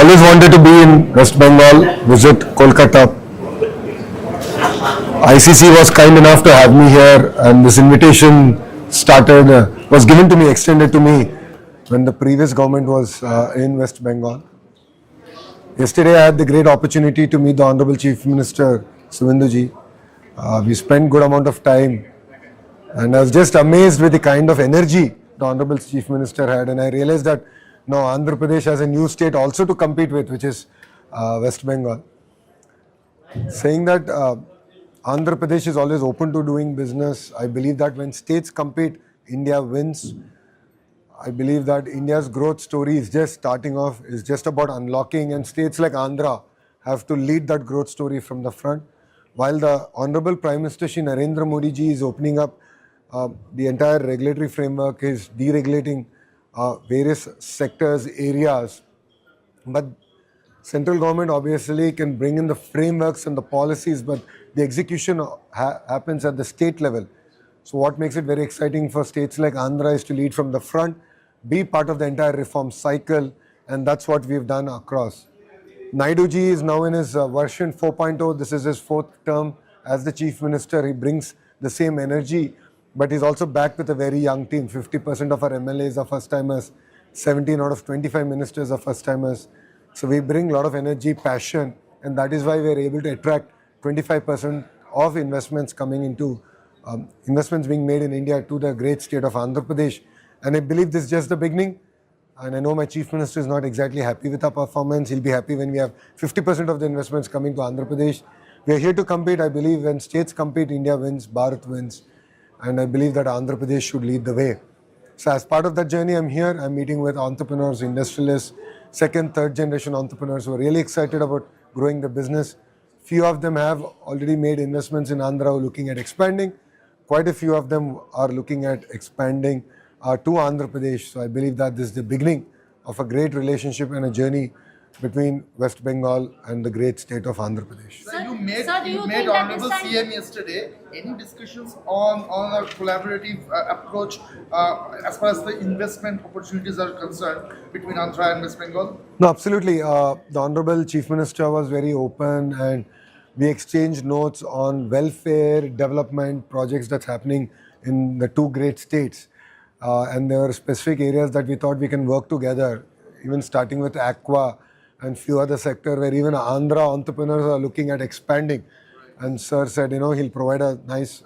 Always wanted to be in West Bengal, visit Kolkata. ICC was kind enough to have me here, and this invitation was given to me, extended to me when the previous government was in West Bengal. Yesterday, I had the great opportunity to meet the Honorable Chief Minister Suvenduji. We spent good amount of time, and I was just amazed with the kind of energy the Honorable Chief Minister had, and I realized that now Andhra Pradesh has a new state also to compete with, which is West Bengal. Saying that Andhra Pradesh is always open to doing business, I believe that when states compete, India wins. I believe that India's growth story is just starting off, is just about unlocking, and states like Andhra have to lead that growth story from the front. While the Honorable Prime Minister Shri Narendra Modi ji is opening up the entire regulatory framework, is deregulating various sectors, areas, but central government obviously can bring in the frameworks and the policies, but the execution happens at the state level. So what makes it very exciting for states like Andhra is to lead from the front, be part of the entire reform cycle, and that's what we've done across. Naidu ji is now in his version 4.0. This is his fourth term as the Chief Minister. He brings the same energy, but he's also backed with a very young team. 50% of our MLAs are first-timers, 17 out of 25 ministers are first-timers. So we bring a lot of energy, passion, and that is why we are able to attract 25% of investments coming into investments being made in India to the great state of Andhra Pradesh. And I believe this is just the beginning. And I know my Chief Minister is not exactly happy with our performance. He'll be happy when we have 50% of the investments coming to Andhra Pradesh. We are here to compete. I believe when states compete, India wins, Bharat wins. And I believe that Andhra Pradesh should lead the way. So as part of that journey, I'm here. I'm meeting with entrepreneurs, industrialists, second, third generation entrepreneurs who are really excited about growing the business. Few of them have already made investments in Andhra, looking at expanding. Quite a few of them are looking at expanding to Andhra Pradesh. So I believe that this is the beginning of a great relationship and a journey between West Bengal and the great state of Andhra Pradesh. Sir, you made Honorable CM yesterday. Any discussions on a collaborative approach as far as the investment opportunities are concerned between Andhra and West Bengal? No, absolutely. The Honorable Chief Minister was very open, and we exchanged notes on welfare, development projects that's happening in the two great states. And there were specific areas that we thought we can work together, even starting with aqua and few other sectors where even Andhra entrepreneurs are looking at expanding. And Sir said, he'll provide a nice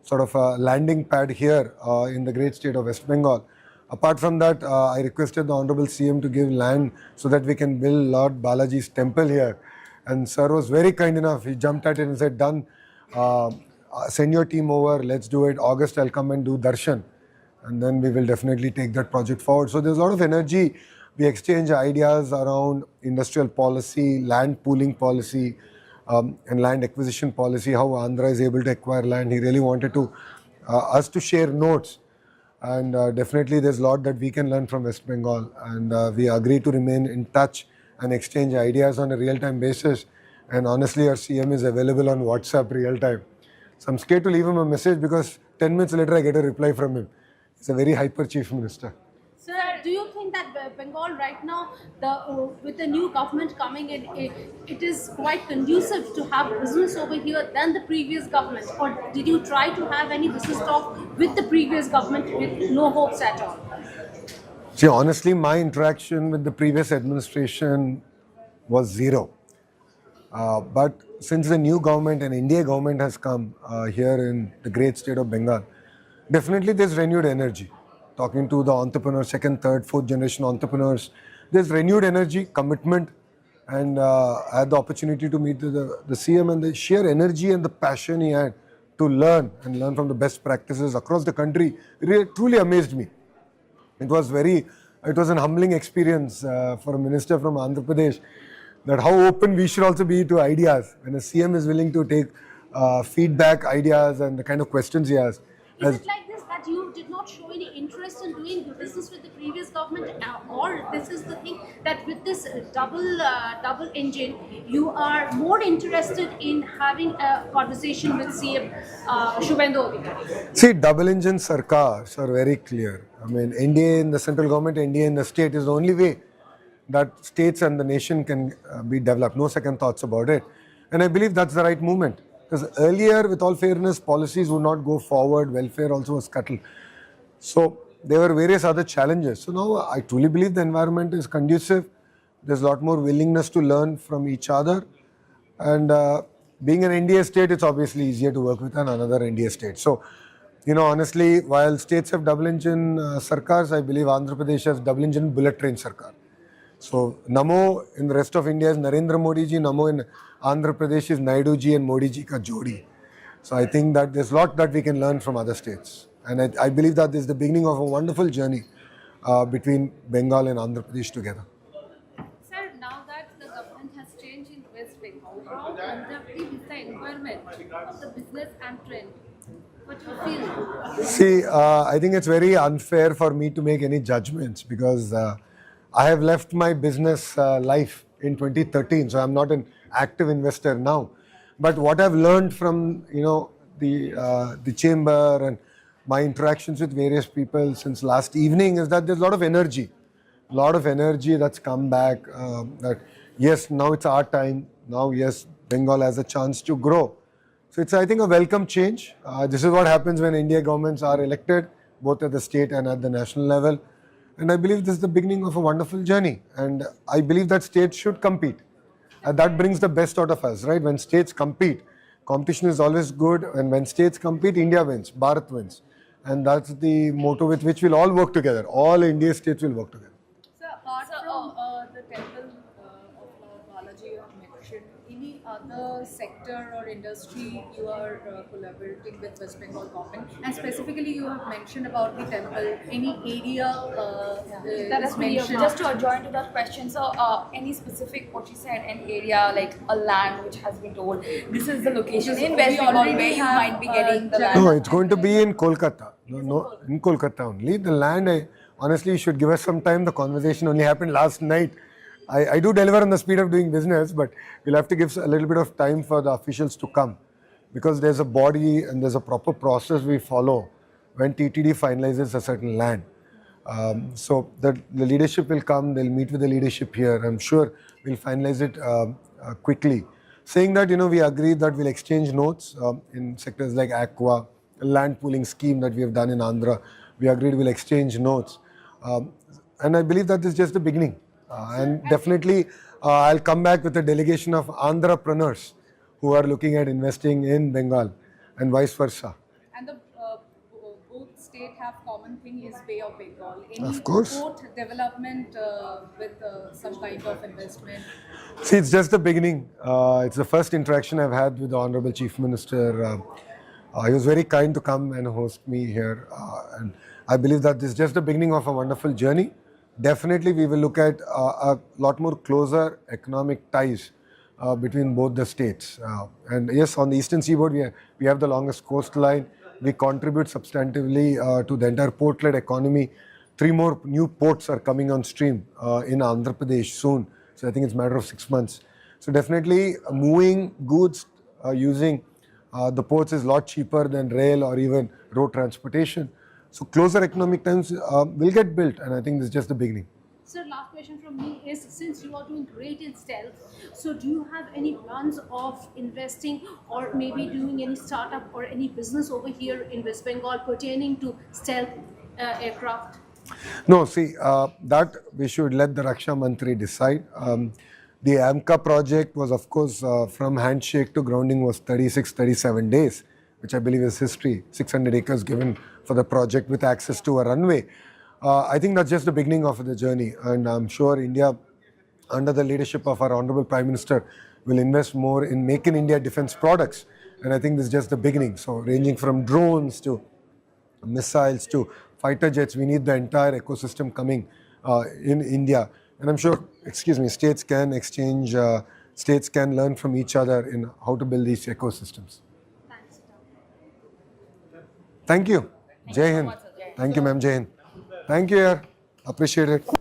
sort of a landing pad here in the great state of West Bengal. Apart from that, I requested the Honorable CM to give land so that we can build Lord Balaji's temple here. And Sir was very kind enough. He jumped at it and said, done, send your team over, let's do it. August, I'll come and do darshan. And then we will definitely take that project forward. So there's a lot of energy. We exchange ideas around industrial policy, land pooling policy, and land acquisition policy, how Andhra is able to acquire land. He really wanted to us to share notes. And definitely there's a lot that we can learn from West Bengal. And we agree to remain in touch and exchange ideas on a real-time basis. And honestly, our CM is available on WhatsApp real-time. So I'm scared to leave him a message because 10 minutes later I get a reply from him. He's a very hyper Chief Minister. Sir, do you think that Bengal right now, with the new government coming in, it is quite conducive to have business over here than the previous government? Or did you try to have any business talk with the previous government with no hopes at all? See, honestly, my interaction with the previous administration was zero. But since the new government and India government has come here in the great state of Bengal, definitely there's renewed energy. Talking to the entrepreneurs, second, third, fourth generation entrepreneurs, there's renewed energy, commitment, and I had the opportunity to meet the CM, and the sheer energy and the passion he had to learn from the best practices across the country really, truly amazed me. It was an humbling experience for a minister from Andhra Pradesh, that how open we should also be to ideas. When a CM is willing to take feedback, ideas, and the kind of questions he has. Is it like this that you did not show any interest in doing business with the previous government, or this is the thing that with this double engine, you are more interested in having a conversation with CM Shubhendu? See, double engine sarkars are very clear. I mean, NDA in the central government, NDA in the state is the only way that states and the nation can be developed. No second thoughts about it. And I believe that's the right movement. Because earlier, with all fairness, policies would not go forward, welfare also was scuttled. So there were various other challenges. So now I truly believe the environment is conducive. There's a lot more willingness to learn from each other. And being an NDA state, it's obviously easier to work with than another NDA state. So, honestly, while states have double engine sarkars, I believe Andhra Pradesh has double engine bullet train sarkar. So, Namo in the rest of India is Narendra Modi ji, Namo in Andhra Pradesh is Naidu ji and Modi ji ka jodi. So, I think that there's a lot that we can learn from other states. And I believe that this is the beginning of a wonderful journey between Bengal and Andhra Pradesh together. Sir, now that the government has changed in West Bengal, how conducive is the environment of the business and trend? What do you feel? See, I think it's very unfair for me to make any judgments because I have left my business life in 2013, so I'm not an active investor now. But what I've learned from the chamber and my interactions with various people since last evening is that there's a lot of energy that's come back. That yes, now it's our time. Now yes, Bengal has a chance to grow. So it's, I think, a welcome change. This is what happens when India governments are elected, both at the state and at the national level. And I believe this is the beginning of a wonderful journey. And I believe that states should compete. And that brings the best out of us, right? When states compete, competition is always good. And when states compete, India wins, Bharat wins. And that's the motto with which we'll all work together. All India states will work together. So, apart from the temple of Lord Balaji you have mentioned, any other sector or industry you are collaborating with West Bengal government? And specifically, you have mentioned about the temple. Any area That is is mentioned? just to adjoin to that question. So, any specific, what you said, an area like a land which has been told, this is the location in West Bengal already where you have, might be getting the Jagan. land. No, it's going to be in Kolkata. No, in Kolkata only. The land, honestly, you should give us some time. The conversation only happened last night. I do deliver on the speed of doing business, but we'll have to give a little bit of time for the officials to come because there's a body and there's a proper process we follow when TTD finalizes a certain land. So the leadership will come, they'll meet with the leadership here. I'm sure we'll finalize it quickly. Saying that, we agreed that we'll exchange notes in sectors like Aqua, a land pooling scheme that we have done in Andhra. We agreed we'll exchange notes. And I believe that is just the beginning. And definitely, I'll come back with a delegation of Andhrapreneurs who are looking at investing in Bengal and vice versa. And the both states have common thing is Bay of Bengal. Any Of course. port development with such kind of investment? See, it's just the beginning. It's the first interaction I've had with the Honorable Chief Minister. He was very kind to come and host me here. And I believe that this is just the beginning of a wonderful journey. Definitely, we will look at a lot more closer economic ties between both the states. And yes, on the eastern seaboard, we have the longest coastline. We contribute substantively to the entire port-led economy. 3 more new ports are coming on stream in Andhra Pradesh soon. So I think it's a matter of 6 months. So definitely, moving goods using the ports is a lot cheaper than rail or even road transportation. So closer economic ties will get built, and I think this is just the beginning. Sir, last question from me is, since you are doing great in stealth, so do you have any plans of investing or maybe doing any startup or any business over here in West Bengal pertaining to stealth aircraft? No, see, that we should let the Raksha Mantri decide. The AMCA project was, of course, from handshake to grounding was 36, 37 days, which I believe is history. 600 acres given for the project with access to a runway. I think that's just the beginning of the journey, and I'm sure India, under the leadership of our Honorable Prime Minister, will invest more in Make in India defense products, and I think this is just the beginning. So ranging from drones to missiles to fighter jets, we need the entire ecosystem coming in India, and I'm sure, states can exchange, states can learn from each other in how to build these ecosystems. Thanks. Thank you. Jai Hind. Thank you, ma'am. Jai Hind. Thank you, yaar. Appreciate it.